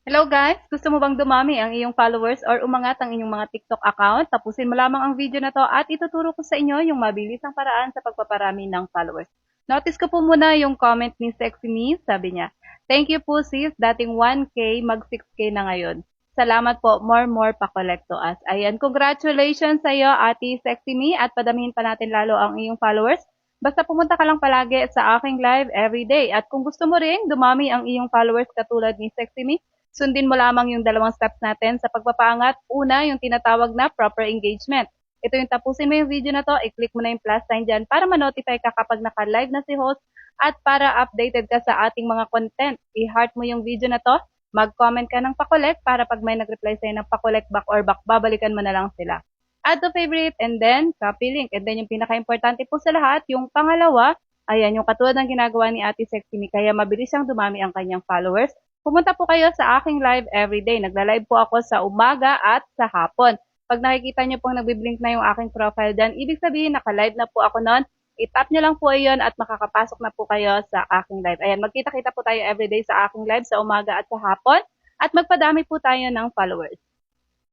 Hello guys! Gusto mo bang dumami ang iyong followers or umangat ang inyong mga TikTok account? Tapusin mo lamang ang video na to at ituturo ko sa inyo yung mabilisang paraan sa pagpaparami ng followers. Notice ko po muna yung comment ni Sexy Me. Sabi niya, "Thank you po sis, dating 1K, mag 6K na ngayon. Salamat po, more pa collect to us." Ayan, congratulations sa iyo Ate Sexy Me at padamihin pa natin lalo ang iyong followers. Basta pumunta ka lang palagi sa aking live everyday. At kung gusto mo rin dumami ang iyong followers katulad ni Sexy Me, sundin mo lamang yung dalawang steps natin sa pagpapaangat. Una, yung tinatawag na proper engagement. Ito yung tapusin mo yung video na to, i-click mo na yung plus sign dyan para ma-notify ka kapag naka-live na si host at para updated ka sa ating mga content. I-heart mo yung video na to, mag-comment ka ng pa-collect para pag may nag-reply sa'yo ng pa-collect back or back, babalikan mo na lang sila. Add to favorite and then copy link. And then yung pinaka-importante po sa lahat, yung pangalawa, ayan, yung katulad ng ginagawa ni Ate Sexy Me, kaya mabilis siyang dumami ang kanyang followers. Pumunta po kayo sa aking live everyday. Nagla-live po ako sa umaga at sa hapon. Pag nakikita nyo pong nagbiblink na yung aking profile dyan, ibig sabihin naka-live na po ako noon. I-tap nyo lang po yun at makakapasok na po kayo sa aking live. Ayan, magkita-kita po tayo everyday sa aking live sa umaga at sa hapon at magpadami po tayo ng followers.